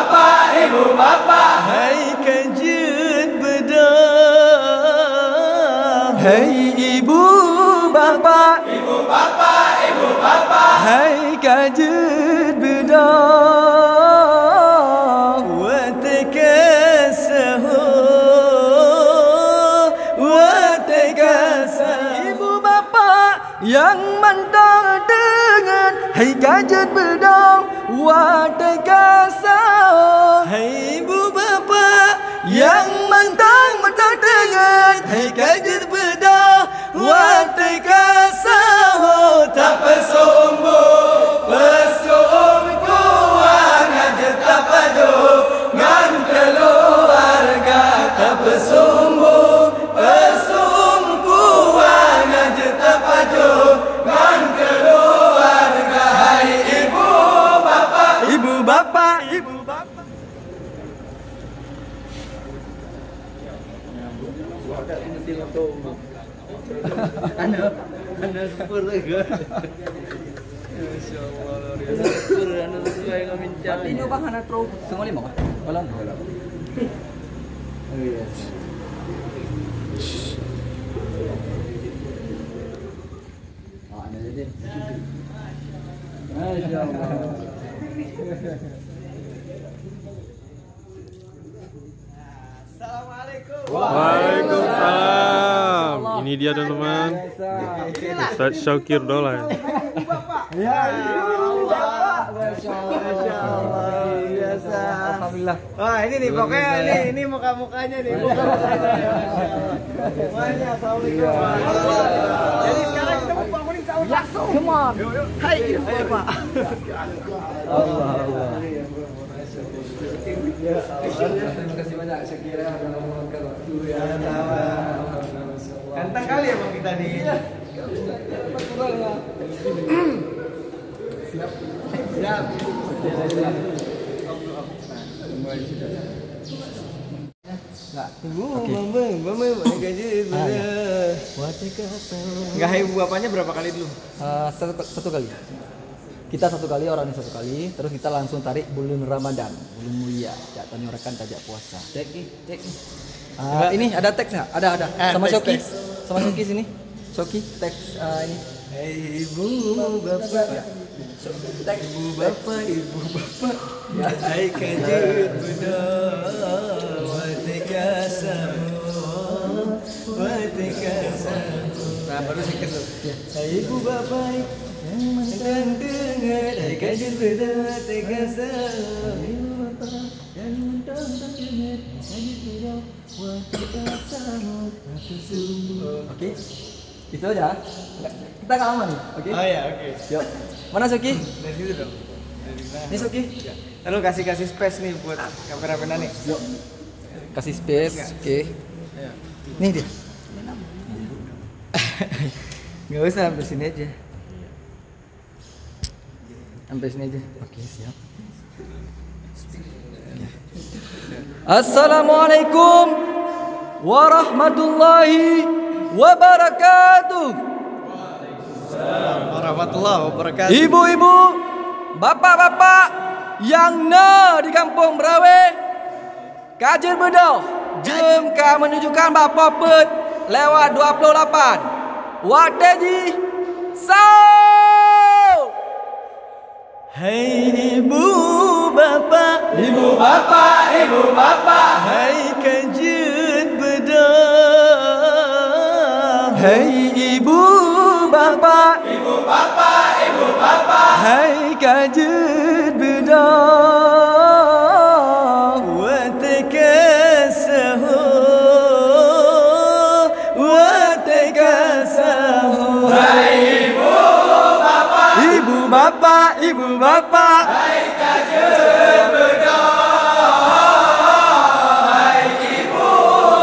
bapa, ibu bapa, hai kajut bedah. Hai ibu bapa, ibu bapa, ibu bapa, hai kajut bedah. Watakasahu, watakasa. Ibu bapa yang mantap dengan hai kajut bedah. Watakasahu. Hai ibu bapa yang mantap dengan hai kajut bedah. Watakasahu. tak pesumbu, pesum kuang aja tak padu, ngan keluarga tak pesumbu, pesum kuang aja tak padu, ngan keluarga. Hai ibu bapa, Ibu bapa, ibu bapa. Anda super juga. Masyaallah, super anda sesuai dengan bincang. Ini bang anak tro semua lima kan? Belum. Oh iya. Ah, anda jadi. Masyaallah. Waalaikumsalam. Ini dia teman-teman, Ustaz Syakir Dolan. Ya Allah. Masyaallah. Biasa. Alhamdulillah. Wah, ini nih pokoknya ini muka-mukanya nih. Semuanya assalamualaikum. Jadi sekarang kita mau bangunin sahur langsung. Come on. Hai, ayo Pak. Allah. Terima kasih banyak Syakira sudah meluangkan waktu ya. Ganteng kali ya Bang kita nih. Siap. Siap. Mama, gaji Enggak, hai ibu bapaknya berapa kali dulu? Satu kali. Kita satu kali, orang ini satu kali, terus kita langsung tarik bulan Ramadan, bulan mulia. Ya, tanya rekan tajak puasa. Cek. Ini ada teks nggak? Ada. Sama teks, Shoki, teks. sama Shoki sini. Shoki teks ini. Hei ibu bapak, Teks. ibu bapak, ya hai kajut budak, watikasamu. Nah baru sikit tuh. Hai ibu bapak, yang mantan dengar, hai kajut budak, watikasamu. Ibu bapak, yang mantan dengar, kajut budak, watikasamu. Oke. Itu aja. Kita nggak lama nih. Oke. Oh ya, oke. Yuk. Mana Shoki? Dari situ dong. Dari mana? Ini Shoki. Lalu kasih space nih buat kamera nih. Yuk. Kasih space. Oke. Ayo. Nih dia. Nggak usah, sampai sini aja. Sampai sini aja. Oke, siap. Assalamualaikum warahmatullahi wabarakatuh. Warahmatullahi wabarakatuh. Ibu-ibu, bapak-bapak yang di kampung Merawe, Kajir Bedah, jom ka menunjukkan bapak pet lewat 28. Wateji Sau. Hai ibu bapak, ibu bapa, ibu bapa, hai Kajir Bedah. Hai ibu bapak, ibu bapa, ibu bapa, hai Kajut bedah. Watakasahu, watakasahu. hai ibu bapa, Ibu bapa, ibu bapa, hai kajut bedah. Hai ibu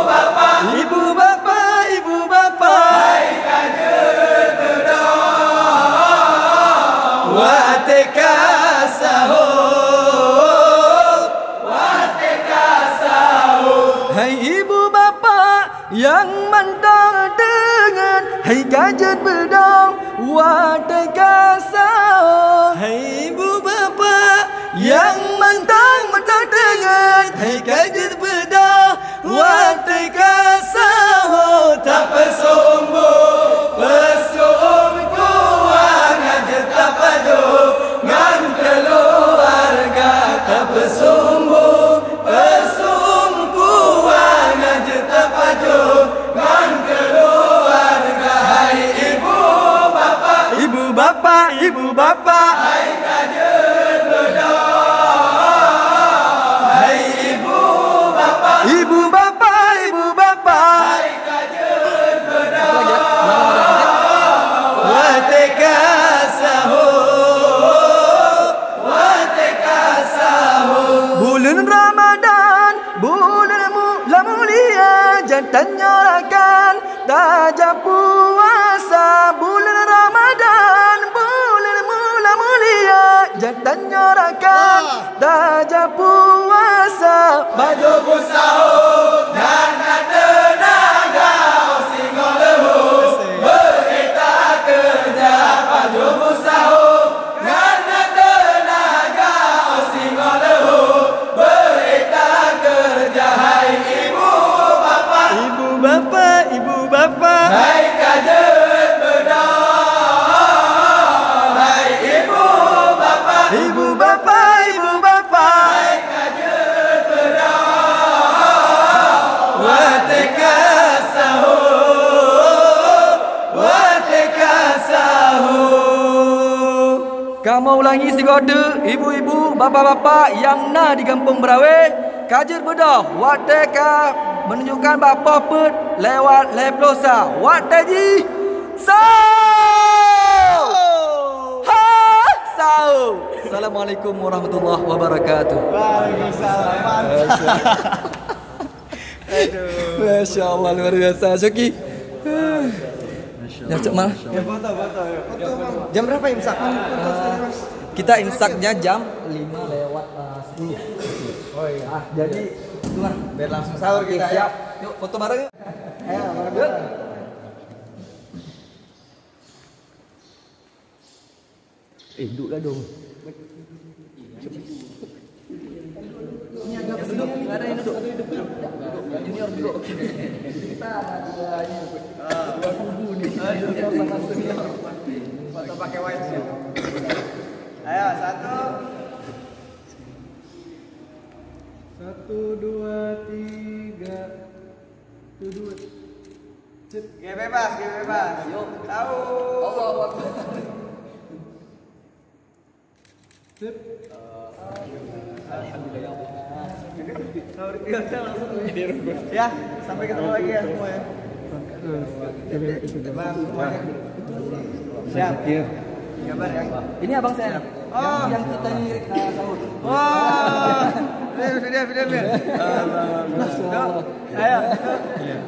bapa, ibu bapa, ibu bapa, hai kajut bedah. watakasahu, watakasahu. hai ibu bapa yang mantap dengan hai Kajut bedah. Watakasahu, hai ibu bapa yang mentang-mentang dengan hai kadir bedah watai kasaho Tak pesumbu pesum kuang aja tak padu ngan keluarga tak pesumbu pesum kuang aja tak padu ngan keluarga. Hai ibu bapa, ibu bapa, ibu bapa, hai kajen bedah. Hai ibu bapa, ibu bapa, ibu bapa, hai kajen bedah. watai kasaho bulan Ramadan, bulan mulia, jantan nyalakan tajam puasa. Bulan Ramadan, bulan mulia, jantan nyalakan tajam puasa. Baju busau dan tenaga singo lehu berita kerja. Baju busau dan tenaga singo lehu berita kerja. Hai ibu bapa, Ibu bapa, ibu bapa, hai kajen bedah. Hai ibu bapa, ibu bapa, ibu bapa, hai kajen bedah. watai kasaho, watai kasaho. Kamu ulangi si kode, ibu-ibu, bapa-bapa yang na di kampung Berawe, kajer bedah, wateka menunjukkan bapa put lewat leplosa, wateji sao. Ha, sao. Assalamualaikum warahmatullahi wabarakatuh. Masya Allah luar biasa Syuki. Ya cok mal. Jam berapa imsak? Kita imsaknya jam 5:10. Oh iya. Jadi itu lah. Biar langsung sahur kita ya. Siap. Yuk foto bareng yuk. Ayo, bareng. Yuk. Duduklah dong. Ini agak duduk. Enggak ada yang duduk. Ini orang duduk. Kita ada ini. Dua kubu nih. Foto pakai white. Ayo, 1 2 3. Gak bebas, gak bebas. Yuk, tahu. Allahu Akbar. Ya, sampai ketemu lagi ya semua ya. Bang, semuanya. Siap. Kabar ya. Ini abang saya. Oh. Yang kita nyirik sahur. Wah. Video. Ayo.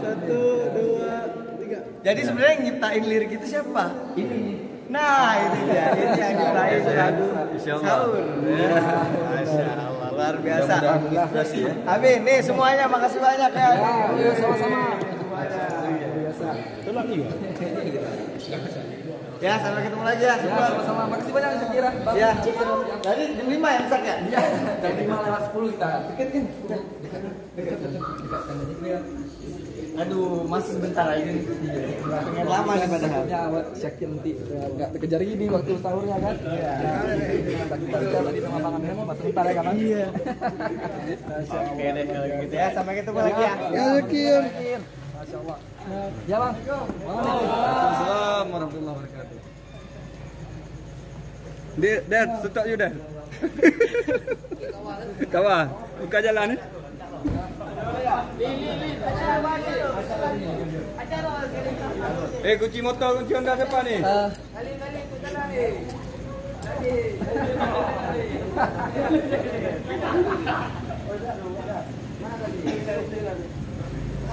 1 2 3. Jadi sebenarnya yang nyiptain lirik itu siapa? Ini. Nah, itu dia. Ini yang nyiptain sahur. Masya Allah, luar biasa. Amin. Nih semuanya makasih banyak ya. Sama-sama. Ya, sampai ketemu lagi ya. Ya, sama-sama. Makasih banyak Syakira. Ya. Jadi jam 5 ya imsak ya? Iya, jam 5:10 kita. Dekat kan? Dekat. Aduh, masih sebentar lagi nih. Pengen lama nih padahal. Ya, Syakir nanti enggak terkejar ini waktu sahurnya kan? Iya. Kita sudah tadi sama Bang Amin mau sebentar ya kan? Iya. Oke deh kalau gitu ya. Sampai ketemu lagi ya. Ya, Syakir. Masya Allah. Ya, Bang. Waalaikumsalam warahmatullahi wabarakatuh. Dad, stop you Dad. Kawan, buka jalan ni. Kunci motor, kunci Honda siapa ni?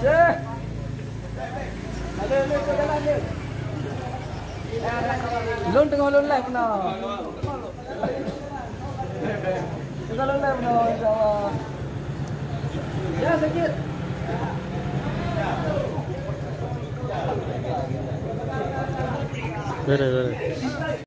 Syekh. Lon tengah lon live now. Tengah lon live now insyaallah. Ya sakit. Beres.